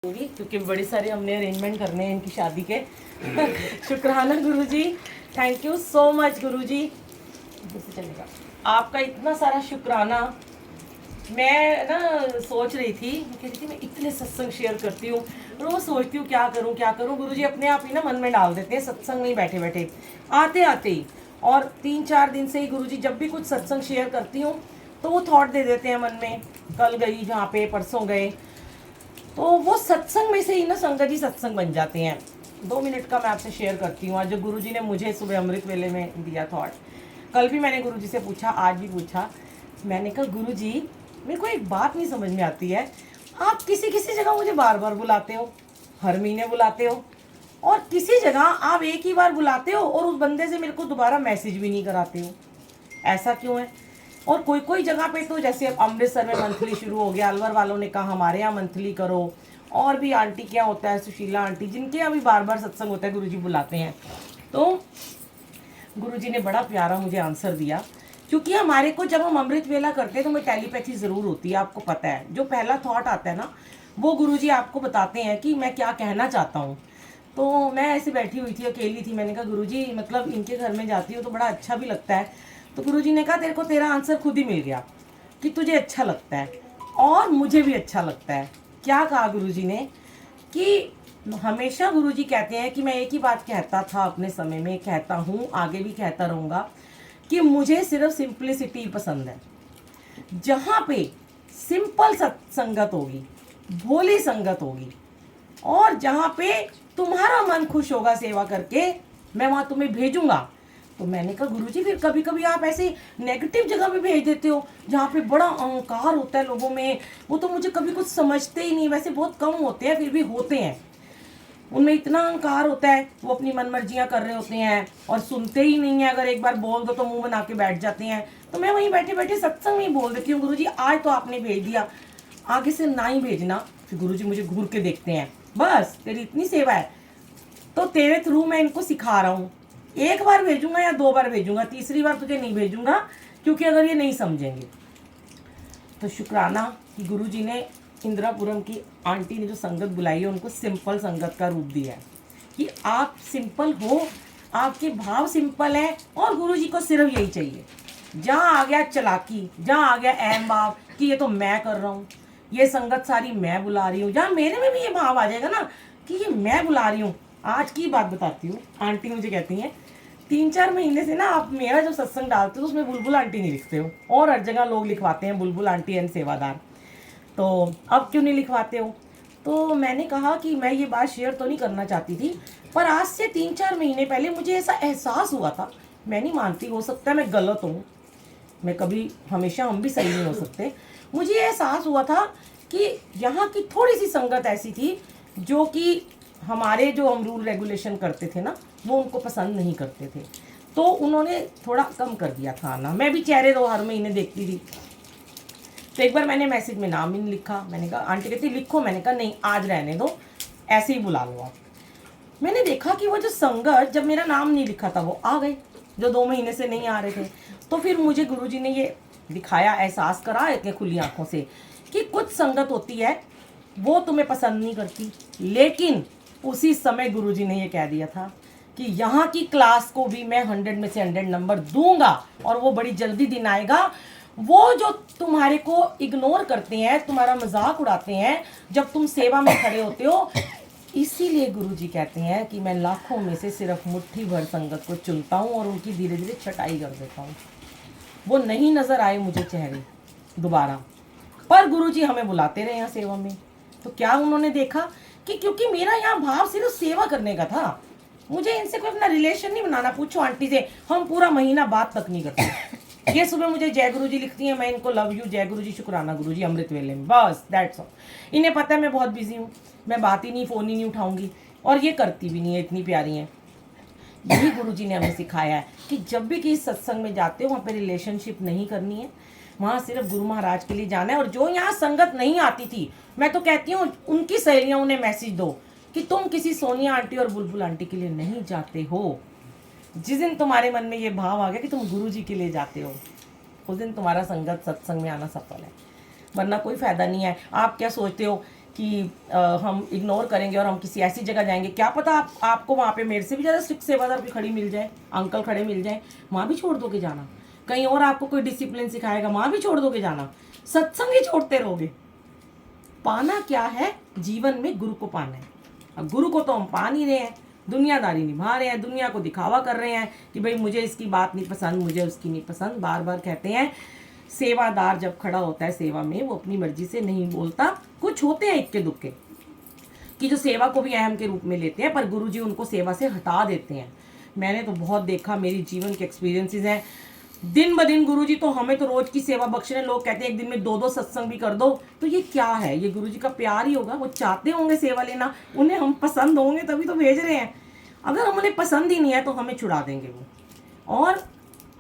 क्योंकि बड़े सारे हमने अरेंजमेंट करने हैं इनकी शादी के। शुक्राना गुरुजी, थैंक यू सो मच गुरुजी। चलेगा आपका इतना सारा शुक्राना। मैं ना सोच रही थी, कह रही थी मैं इतने सत्संग शेयर करती हूँ, रोज सोचती हूँ क्या करूँ। गुरुजी अपने आप ही ना मन में डाल देते हैं सत्संग में बैठे बैठे आते आते ही। और 3-4 दिन से ही गुरुजी जब भी कुछ सत्संग शेयर करती हूँ तो वो थॉट दे देते हैं मन में। कल गई जहाँ पे, परसों गए, तो वो सत्संग में से ही ना संगत जी सत्संग बन जाते हैं। 2 मिनट का मैं आपसे शेयर करती हूँ। आज जो गुरुजी ने मुझे सुबह अमृत वेले में दिया थॉट, कल भी मैंने गुरुजी से पूछा, आज भी पूछा। मैंने कहा गुरुजी मेरे को एक बात नहीं समझ में आती है, आप किसी किसी जगह मुझे बार बार बुलाते हो, हर महीने बुलाते हो, और किसी जगह आप एक ही बार बुलाते हो और उस बंदे से मेरे को दोबारा मैसेज भी नहीं कराते हो, ऐसा क्यों है? और कोई कोई जगह पे तो जैसे अब अमृतसर में मंथली शुरू हो गया, अलवर वालों ने कहा हमारे यहाँ मंथली करो, और भी आंटी क्या होता है, सुशीला आंटी, जिनके यहाँ भी बार बार सत्संग होता है गुरुजी बुलाते हैं। तो गुरुजी ने बड़ा प्यारा मुझे आंसर दिया, क्योंकि हमारे को जब हम अमृत वेला करते हैं तो हमें टेलीपैथी ज़रूर होती है, आपको पता है। जो पहला थॉट आता है ना, वो गुरुजी आपको बताते हैं कि मैं क्या कहना चाहता हूँ। तो मैं ऐसे बैठी हुई थी, अकेली थी, मैंने कहा गुरुजी मतलब इनके घर में जाती हूँ तो बड़ा अच्छा भी लगता है। तो गुरुजी ने कहा तेरे को तेरा आंसर खुद ही मिल गया कि तुझे अच्छा लगता है और मुझे भी अच्छा लगता है। क्या कहा गुरुजी ने कि हमेशा गुरुजी कहते हैं कि मैं एक ही बात कहता था अपने समय में, कहता हूँ, आगे भी कहता रहूँगा कि मुझे सिर्फ सिंप्लिसिटी पसंद है। जहाँ पे सिंपल संगत होगी, भोली संगत होगी, और जहाँ पे तुम्हारा मन खुश होगा सेवा करके, मैं वहाँ तुम्हें भेजूंगा। तो मैंने कहा गुरुजी फिर कभी कभी आप ऐसे नेगेटिव जगह पे भेज देते हो जहाँ पे बड़ा अहंकार होता है लोगों में, वो तो मुझे कभी कुछ समझते ही नहीं। वैसे बहुत कम होते हैं, फिर भी होते हैं, उनमें इतना अहंकार होता है, वो अपनी मनमर्जियाँ कर रहे होते हैं और सुनते ही नहीं है। अगर एक बार बोल दो तो मुंह बना के बैठ जाते हैं। तो मैं वहीं बैठे बैठे सत्संग में ही बोल देती हूँ गुरुजी आज तो आपने भेज दिया, आगे से ना ही भेजना। फिर गुरुजी मुझे घूर के देखते हैं, बस तेरी इतनी सेवा है तो तेरे थ्रू मैं इनको सिखा रहा हूँ, एक बार भेजूंगा या 2 बार भेजूंगा, तीसरी बार तुझे नहीं भेजूंगा, क्योंकि अगर ये नहीं समझेंगे। तो शुक्राना कि गुरुजी ने इंदिरापुरम की आंटी ने जो संगत बुलाई है उनको सिंपल संगत का रूप दिया है कि आप सिंपल हो, आपके भाव सिंपल है, और गुरुजी को सिर्फ यही चाहिए। जहाँ आ गया चलाकी, जहाँ आ गया अहम भाव कि ये तो मैं कर रहा हूँ, ये संगत सारी मैं बुला रही हूँ, जहाँ मेरे में भी ये भाव आ जाएगा ना कि ये मैं बुला रही हूँ। आज की बात बताती हूँ, आंटी मुझे कहती हैं 3-4 महीने से ना आप मेरा जो सत्संग डालते हो उसमें बुलबुल आंटी नहीं लिखते हो, और हर जगह लोग लिखवाते हैं बुलबुल आंटी एंड सेवादार, तो अब क्यों नहीं लिखवाते हो? तो मैंने कहा कि मैं ये बात शेयर तो नहीं करना चाहती थी, पर आज से 3-4 महीने पहले मुझे ऐसा एहसास हुआ था। मैं नहीं मानती, हो सकता है मैं गलत हूँ, मैं कभी, हमेशा हम भी सही नहीं हो सकते। मुझे एहसास हुआ था कि यहाँ की थोड़ी सी संगत ऐसी थी जो कि हमारे जो हम रूल रेगुलेशन करते थे ना, वो उनको पसंद नहीं करते थे, तो उन्होंने थोड़ा कम कर दिया था आना। मैं भी चेहरे तो हर महीने देखती थी। तो एक बार मैंने मैसेज में नाम ही नहीं लिखा, मैंने कहा आंटी कहती लिखो, मैंने कहा नहीं आज रहने दो, ऐसे ही बुला लो आप। मैंने देखा कि वो जो संगत, जब मेरा नाम नहीं लिखा था वो आ गए, जो 2 महीने से नहीं आ रहे थे। तो फिर मुझे गुरुजी ने ये दिखाया, एहसास करा इतने खुली आंखों से कि कुछ संगत होती है वो तुम्हें पसंद नहीं करती, लेकिन उसी समय गुरुजी ने ये कह दिया था कि यहाँ की क्लास को भी मैं 100 में से 100 नंबर दूंगा, और वो बड़ी जल्दी दिन आएगा। वो जो तुम्हारे को इग्नोर करते हैं, तुम्हारा मजाक उड़ाते हैं जब तुम सेवा में खड़े होते हो, इसीलिए गुरुजी कहते हैं कि मैं लाखों में से सिर्फ मुट्ठी भर संगत को चुनता हूँ और उनकी धीरे धीरे छटाई कर देता हूँ। वो नहीं नजर आए मुझे चेहरे दोबारा, पर गुरुजी हमें बुलाते रहे यहाँ सेवा में। तो क्या उन्होंने देखा कि क्योंकि मेरा यहाँ भाव सिर्फ सेवा करने का था, मुझे इनसे कोई अपना रिलेशन नहीं बनाना। पूछो आंटी से, हम पूरा महीना बात तक नहीं करते। ये सुबह मुझे जय गुरुजी लिखती है, मैं इनको लव यू जय गुरुजी शुक्राना गुरुजी अमृत वेले में, बस दैट्स ऑल। इन्हें पता है मैं बहुत बिजी हूँ, मैं बात ही नहीं, फ़ोन ही नहीं उठाऊंगी, और ये करती भी नहीं है, इतनी प्यारी हैं। यही गुरुजी ने हमें सिखाया है कि जब भी किसी सत्संग में जाते हो वहाँ पे रिलेशनशिप नहीं करनी है, वहाँ सिर्फ गुरु महाराज के लिए जाना है। और जो यहाँ संगत नहीं आती थी, मैं तो कहती हूँ उनकी सहेलियाँ उन्हें मैसेज दो कि तुम किसी सोनिया आंटी और बुलबुल आंटी के लिए नहीं जाते हो। जिस दिन तुम्हारे मन में ये भाव आ गया कि तुम गुरुजी के लिए जाते हो, उस दिन तुम्हारा संगत सत्संग में आना सफल है, वरना कोई फायदा नहीं है। आप क्या सोचते हो कि हम इग्नोर करेंगे और हम किसी ऐसी जगह जाएंगे, क्या पता आपको वहाँ पे मेरे से भी ज़्यादा स्ट्रिक्ट सेवादार भी खड़ी मिल जाए, अंकल खड़े मिल जाए, वहाँ भी छोड़ दोगे जाना। कहीं और आपको कोई डिसिप्लिन सिखाएगा, वहाँ भी छोड़ दोगे जाना। सत्संग ही छोड़ते रहोगे। पाना क्या है जीवन में? गुरु को पाना है। अब गुरु को तो हम पा नहीं रहे हैं, दुनियादारी निभा रहे हैं, दुनिया को दिखावा कर रहे हैं कि भाई मुझे इसकी बात नहीं पसंद, मुझे उसकी नहीं पसंद। बार बार कहते हैं सेवादार जब खड़ा होता है सेवा में, वो अपनी मर्जी से नहीं बोलता। कुछ होते हैं इक्के दुक्के कि जो सेवा को भी अहम के रूप में लेते हैं, पर गुरुजी उनको सेवा से हटा देते हैं। मैंने तो बहुत देखा, मेरी जीवन के एक्सपीरियंसेस हैं। दिन ब दिन गुरुजी तो हमें तो रोज की सेवा बख्श रहे हैं। लोग कहते हैं एक दिन में 2-2 सत्संग भी कर दो, तो ये क्या है? ये गुरुजी का प्यार ही होगा। वो चाहते होंगे सेवा लेना, उन्हें हम पसंद होंगे तभी तो भेज रहे हैं। अगर हम उन्हें पसंद ही नहीं है तो हमें छुड़ा देंगे वो। और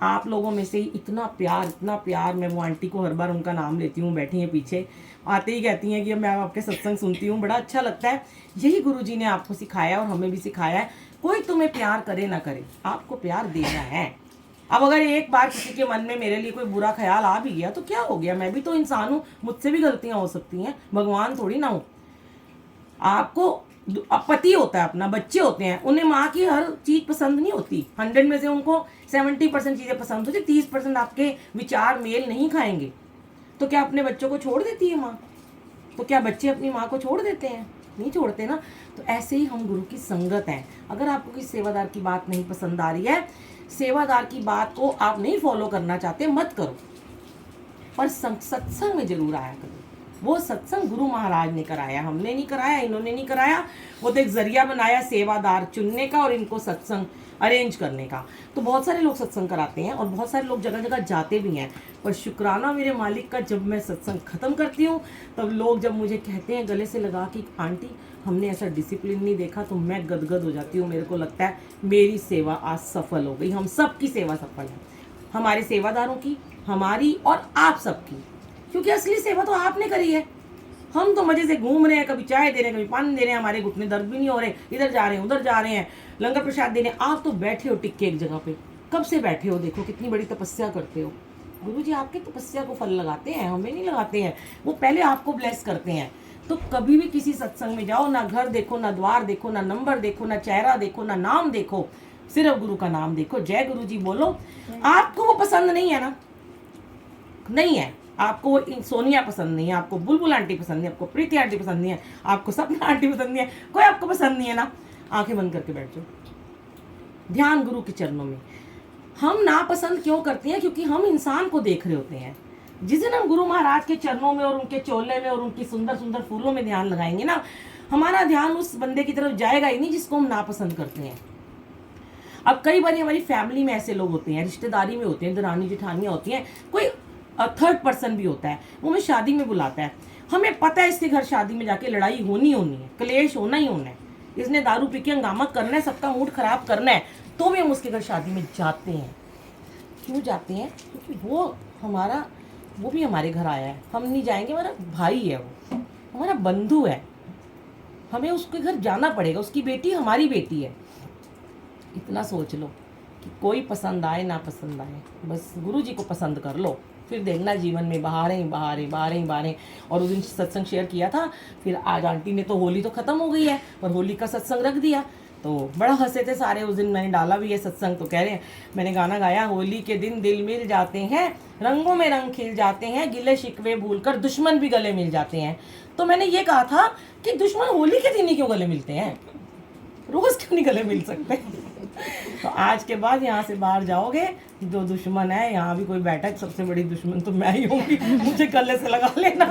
आप लोगों में से ही इतना प्यार, मैं वो आंटी को हर बार उनका नाम लेती हूँ, बैठी हैं पीछे, आते ही कहती हैं कि मैं आपके सत्संग सुनती हूँ, बड़ा अच्छा लगता है। यही गुरुजी ने आपको सिखाया और हमें भी सिखाया है। कोई तुम्हें प्यार करे ना करे, आपको प्यार देना है। अब अगर एक बार किसी के मन में मेरे लिए कोई बुरा ख्याल आ भी गया तो क्या हो गया? मैं भी तो इंसान हूँ, मुझसे भी गलतियां हो सकती हैं, भगवान थोड़ी ना हूँ। आपको पति होता है अपना, बच्चे होते हैं, उन्हें माँ की हर चीज़ पसंद नहीं होती। 100 में से उनको 70% चीज़ें पसंद होती, 30% आपके विचार मेल नहीं खाएंगे। तो क्या अपने बच्चों को छोड़ देती है माँ? तो क्या बच्चे अपनी माँ को छोड़ देते हैं? नहीं छोड़ते ना। तो ऐसे ही हम गुरु की संगत हैं। अगर आपको किसी सेवादार की बात नहीं पसंद आ रही है, सेवादार की बात को आप नहीं फॉलो करना चाहते, मत करो, पर सत्संग में जरूर आया करो। वो सत्संग गुरु महाराज ने कराया, हमने नहीं कराया, इन्होंने नहीं कराया। वो तो एक जरिया बनाया सेवादार चुनने का और इनको सत्संग अरेंज करने का। तो बहुत सारे लोग सत्संग कराते हैं और बहुत सारे लोग जगह जगह जाते भी हैं। पर शुक्राना मेरे मालिक का, जब मैं सत्संग ख़त्म करती हूँ तब लोग जब मुझे कहते हैं गले से लगा कि आंटी हमने ऐसा डिसिप्लिन नहीं देखा, तो मैं गदगद हो जाती हूँ। मेरे को लगता है मेरी सेवा आज सफल हो गई। हम सब की सेवा सफल है, हमारे सेवादारों की, हमारी और आप सबकी, क्योंकि असली सेवा तो आपने करी है। हम तो मजे से घूम रहे हैं, कभी चाय दे रहे हैं, कभी पानी दे रहे हैं, हमारे घुटने दर्द भी नहीं हो रहे, इधर जा रहे हैं उधर जा रहे हैं, लंगर प्रसाद दे रहे हैं। आप तो बैठे हो टिक के एक जगह पे, कब से बैठे हो? देखो कितनी बड़ी तपस्या करते हो। गुरुजी आपके तपस्या को फल लगाते हैं, हमें नहीं लगाते हैं। वो पहले आपको ब्लेस करते हैं। तो कभी भी किसी सत्संग में जाओ, ना घर देखो, ना द्वार देखो, ना नंबर देखो, ना चेहरा देखो, ना नाम देखो, सिर्फ गुरु का नाम देखो, जय गुरु जी बोलो। आपको वो पसंद नहीं है ना, नहीं है, आपको वो सोनिया पसंद नहीं है, आपको बुलबुल आंटी पसंद नहीं है, आपको प्रीति आंटी पसंद नहीं है, आपको सपना आंटी पसंद नहीं है, कोई आपको पसंद नहीं है ना, आंखें बंद करके बैठ जाओ, ध्यान गुरु के चरणों में। हम नापसंद क्यों करते हैं? क्योंकि हम इंसान को देख रहे होते हैं। जिस दिन हम गुरु महाराज के चरणों में और उनके चोले में और उनकी सुंदर सुंदर फूलों में ध्यान लगाएंगे ना, हमारा ध्यान उस बंदे की तरफ जाएगा ही नहीं जिसको हम नापसंद करते हैं। अब कई बार हमारी फैमिली में ऐसे लोग होते हैं, रिश्तेदारी में होते हैं, दरानी जेठानियाँ होती हैं, कोई थर्ड पर्सन भी होता है, वो हमें शादी में बुलाता है, हमें पता है इसके घर शादी में जाके लड़ाई होनी है, क्लेश होना ही होना है, इसने दारू पी के हंगामा करना है, सबका मूड खराब करना है, तो भी हम उसके घर शादी में जाते हैं। क्यों जाते हैं? क्योंकि वो भी हमारे घर आया है, हम नहीं जाएंगे? हमारा भाई है, वो हमारा बंधु है, हमें उसके घर जाना पड़ेगा, उसकी बेटी हमारी बेटी है। इतना सोच लो कि कोई पसंद आए ना पसंद आए, बस गुरु जी को पसंद कर लो, फिर देखना जीवन में बहारें। और उस दिन सत्संग शेयर किया था, फिर आज आंटी ने तो होली तो ख़त्म हो गई है पर होली का सत्संग रख दिया, तो बड़ा हंसे थे सारे। उस दिन मैंने डाला भी है सत्संग, तो कह रहे हैं मैंने गाना गाया, होली के दिन दिल मिल जाते हैं, रंगों में रंग खिल जाते हैं, गिले शिकवे भूलकर दुश्मन भी गले मिल जाते हैं। तो मैंने ये कहा था कि दुश्मन होली के दिन ही क्यों गले मिलते हैं, रोज़ क्यों नहीं गले मिल सकते? तो आज के बाद यहाँ से बाहर जाओगे, जो दुश्मन है यहाँ भी कोई बैठा है, सबसे बड़ी दुश्मन तो मैं ही होंगी, मुझे गले से लगा लेना।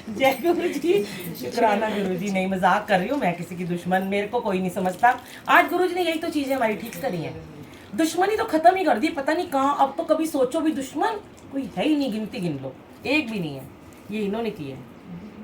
जय गुरु जी, शुक्राना गुरु जी। नहीं, मजाक कर रही हूँ, मैं किसी की दुश्मन, मेरे को कोई नहीं समझता। आज गुरु जी ने यही तो चीज़ें हमारी ठीक करी हैं, दुश्मनी तो खत्म ही कर दी, पता नहीं कहाँ। अब तो कभी सोचो भी दुश्मन कोई है ही नहीं, गिनती गिन लो, एक भी नहीं है, ये इन्होंने किया है।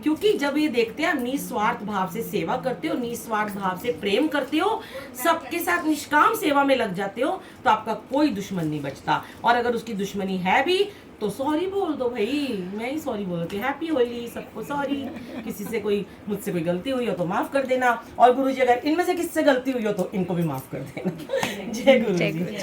क्योंकि जब ये देखते हैं निस्वार्थ भाव से सेवा करते हो, निस्वार्थ भाव से प्रेम करते हो, सबके साथ निष्काम सेवा में लग जाते हो, तो आपका कोई दुश्मन नहीं बचता। और अगर उसकी दुश्मनी है भी तो सॉरी बोल दो भाई, मैं ही सॉरी बोल देती, हैप्पी होली, सबको सॉरी। किसी से मुझसे कोई गलती हुई हो तो माफ़ कर देना, और गुरुजी अगर इनमें से किससे गलती हुई हो तो इनको भी माफ़ कर देना। जय गुरु जी।